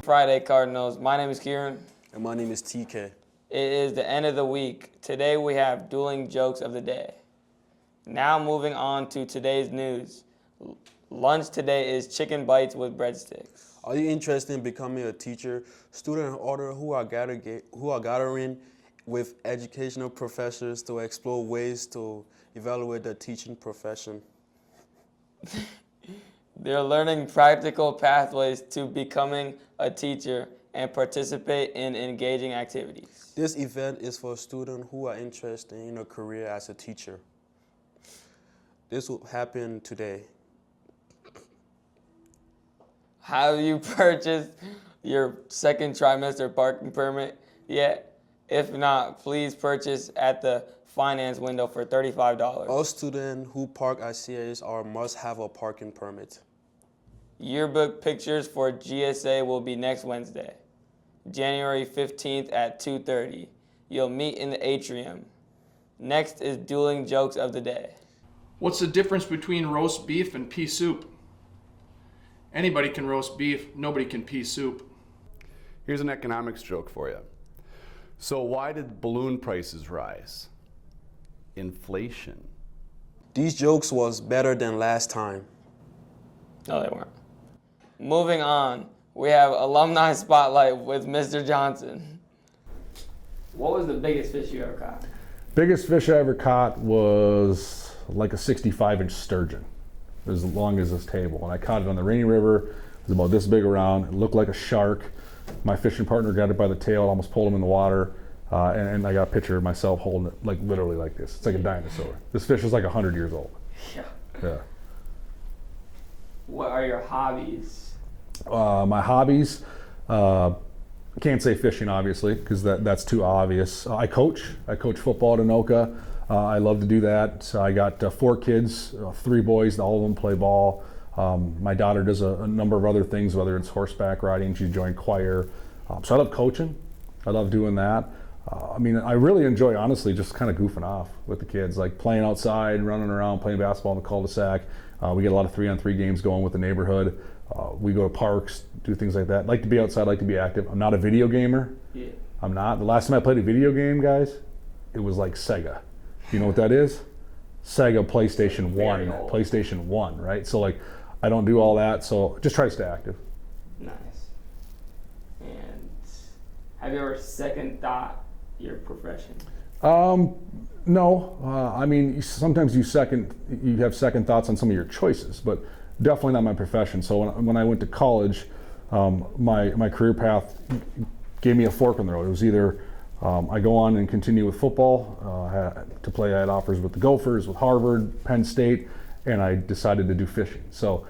Friday Cardinals. My name is Kieran. And my name is TK. It is the end of the week. Today we have dueling jokes of the day. Now moving on to today's news. Lunch today is chicken bites with breadsticks. Are you interested in becoming a teacher, student, and author who are gathering with educational professors to explore ways to evaluate the teaching profession? They're learning practical pathways to becoming a teacher and participate in engaging activities. This event is for students who are interested in a career as a teacher. This will happen today. Have you purchased your second trimester parking permit yet? If not, please purchase at the finance window for $35. All students who park at CSR must have a parking permit. Yearbook pictures for GSA will be next Wednesday, January 15th at 2:30. You'll meet in the atrium. Next is dueling jokes of the day. What's the difference between roast beef and pea soup? Anybody can roast beef, nobody can pea soup. Here's an economics joke for you. So why did balloon prices rise? Inflation. These jokes was better than last time. No, they weren't. Moving on, we have alumni spotlight with Mr. Johnson. What was the biggest fish you ever caught? Biggest fish I ever caught was like a 65-inch sturgeon, as long as this table. And I caught it on the Rainy River. It was about this big around. It looked like a shark. My fishing partner got it by the tail, almost pulled him in the water. And I got a picture of myself holding it, like literally like this. It's like a dinosaur. This fish is like 100 years old. Yeah. What are your hobbies? My hobbies, can't say fishing obviously, because that's too obvious. I coach football at Anoka. I love to do that. So I got 4 kids, 3 boys, all of them play ball. My daughter does a number of other things, whether it's horseback riding, she joined choir. So I love coaching. I love doing that. I really enjoy, honestly, just kind of goofing off with the kids, like playing outside, running around, playing basketball in the cul-de-sac. We get a lot of 3-on-3 games going with the neighborhood. We go to parks, do things like that. Like to be outside, like to be active. I'm not a video gamer. Yeah. I'm not. The last time I played a video game, guys, it was like Sega. You know what that is? Sega PlayStation 1. PlayStation 1, right? So like, I don't do all that, so just try to stay active. Nice. And have you ever second thought your profession? No. Sometimes you have second thoughts on some of your choices, but definitely not my profession. So when I went to college, my career path gave me a fork in the road. It was either I go on and continue with football, I had offers with the Gophers, with Harvard, Penn State, and I decided to do fishing. So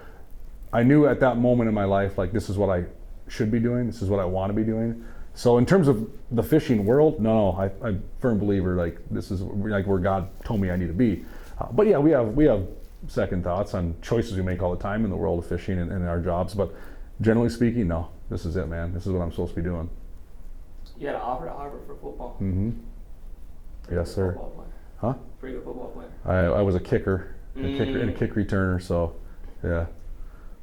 I knew at that moment in my life, like, this is what I should be doing, this is what I want to be doing. So in terms of the fishing world, no, I'm a firm believer, like, this is like where God told me I need to be. But yeah, we have second thoughts on choices we make all the time in the world of fishing and in our jobs, but generally speaking, no, this is it, man. This is what I'm supposed to be doing. You had an offer to Harvard for football. Mm-hmm. Yes, sir. Huh? Pretty good football player. I was a kicker, and a kick returner, so yeah.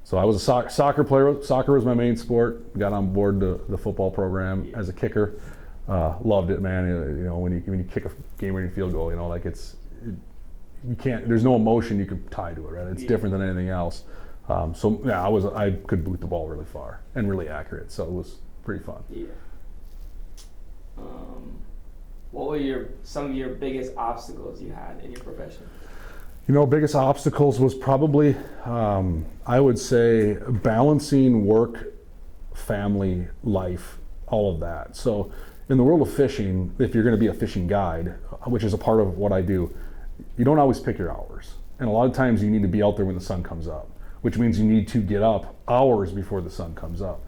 So I was a soccer player. Soccer was my main sport. Got on board the football program as a kicker. Loved it, man. You know, when you kick a game-winning field goal, you know, like you can't. There's no emotion you can tie to it, right? It's different than anything else. So yeah, I could boot the ball really far and really accurate. So it was pretty fun. Yeah. What were some of your biggest obstacles you had in your profession? You know, biggest obstacles was probably, I would say, balancing work, family, life, all of that. So in the world of fishing, if you're going to be a fishing guide, which is a part of what I do, you don't always pick your hours. And a lot of times you need to be out there when the sun comes up, which means you need to get up hours before the sun comes up.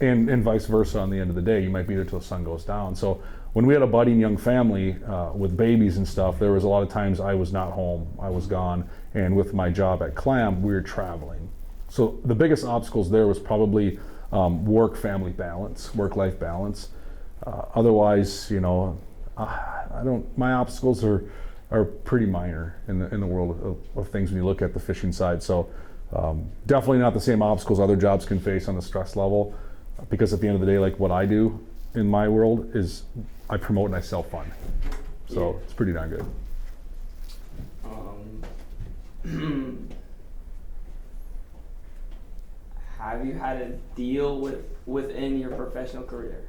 And vice versa on the end of the day, you might be there till the sun goes down. So when we had a budding young family with babies and stuff, there was a lot of times I was not home, I was gone. And with my job at CLAM, we were traveling. So the biggest obstacles there was probably work-family balance, work-life balance. Otherwise, you know, my obstacles are pretty minor in the world of things when you look at the fishing side. So definitely not the same obstacles other jobs can face on the stress level. because at the end of the day, like what I do in my world is I promote and I sell fun. So it's pretty darn good. Have you had a deal within your professional career?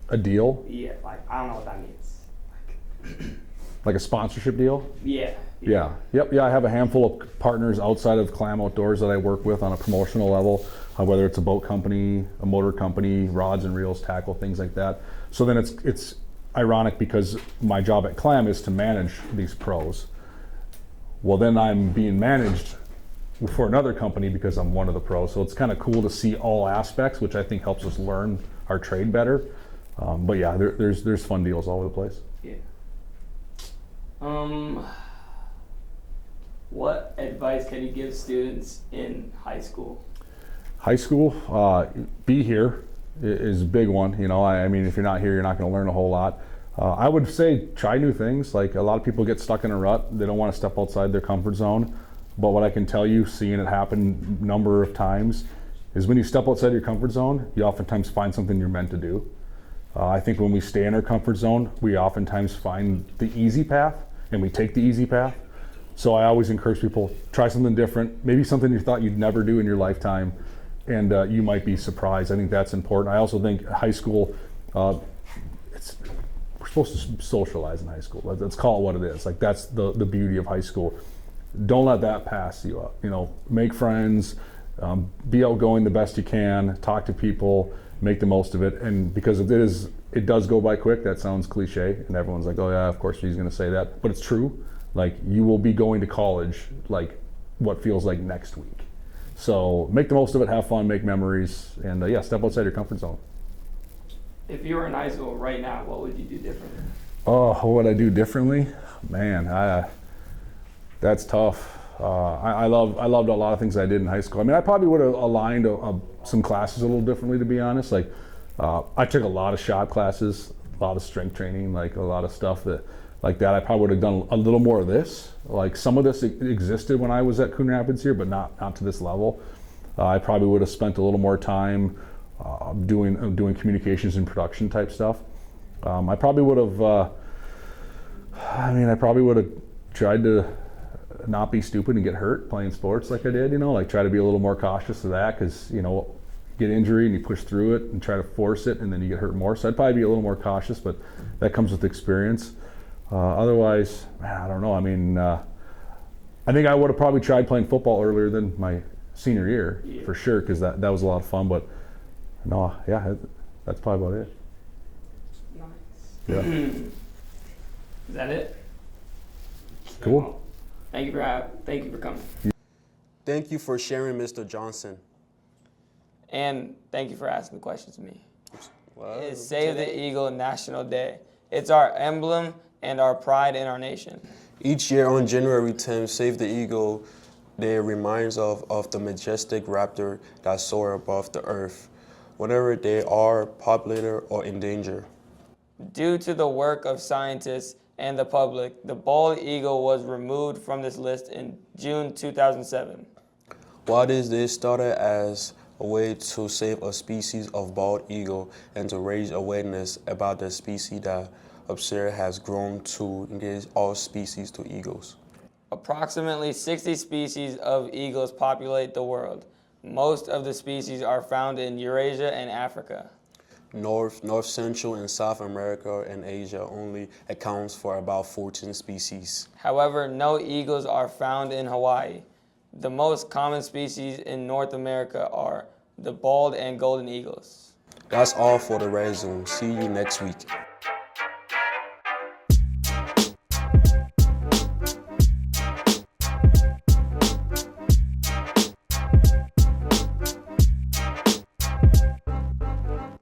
A deal, Yeah, like I don't know what that means. like a sponsorship deal? Yeah. Yeah. Yep. Yeah. I have a handful of partners outside of Clam Outdoors that I work with on a promotional level, whether it's a boat company, a motor company, rods and reels, tackle, things like that. So then it's ironic because my job at Clam is to manage these pros. Well, then I'm being managed for another company because I'm one of the pros. So it's kind of cool to see all aspects, which I think helps us learn our trade better. But yeah, there's fun deals all over the place. Yeah. What advice can you give students in high school? High school, be here is a big one. You know, I mean, if you're not here, you're not going to learn a whole lot. I would say try new things. Like a lot of people get stuck in a rut. They don't want to step outside their comfort zone. But what I can tell you, seeing it happen a number of times, is when you step outside your comfort zone, you oftentimes find something you're meant to do. I think when we stay in our comfort zone, we oftentimes find the easy path and we take the easy path. So I always encourage people, try something different, maybe something you thought you'd never do in your lifetime, and you might be surprised. I think that's important. I also think high school, we're supposed to socialize in high school. Let's call it what it is. Like that's the beauty of high school. Don't let that pass you up. You know, make friends, be outgoing the best you can, talk to people, make the most of it. And because it does go by quick. That sounds cliche, and everyone's like, oh yeah, of course he's going to say that, but it's true. Like you will be going to college like what feels like next week. So make the most of it, have fun, make memories, and yeah, step outside your comfort zone. If you were in high school right now, what would you do differently? Oh, what would I do differently? Man, that's tough. I loved a lot of things I did in high school. I mean, I probably would have aligned some classes a little differently, to be honest. Like, I took a lot of shot classes, a lot of strength training, like a lot of stuff like that. I probably would have done a little more of this. Like some of this existed when I was at Coon Rapids here, but not to this level. I probably would have spent a little more time doing communications and production type stuff. I probably would have. I probably would have tried to not be stupid and get hurt playing sports like I did. You know, like try to be a little more cautious of that because get injury and you push through it and try to force it and then you get hurt more. So I'd probably be a little more cautious, but that comes with experience. Otherwise, man, I don't know. I mean, I think I would have probably tried playing football earlier than my senior year for sure because that was a lot of fun. But no, yeah, that's probably about it. Nice. Yeah. Is that it? Cool. Thank you for coming. Thank you for sharing, Mr. Johnson. And thank you for asking the questions to me. Well, It's Save the Eagle National Day. It's our emblem and our pride in our nation. Each year on January 10th, Save the Eagle Day reminds of the majestic raptor that soar above the earth, whether they are popular or in danger. Due to the work of scientists and the public, the bald eagle was removed from this list in June 2007. While this day started as a way to save a species of bald eagle and to raise awareness about the species that Observe has grown to engage all species to eagles. Approximately 60 species of eagles populate the world. Most of the species are found in Eurasia and Africa. North, Central, and South America and Asia only accounts for about 14 species. However, no eagles are found in Hawaii. The most common species in North America are the bald and golden eagles. That's all for the Red Zone. See you next week.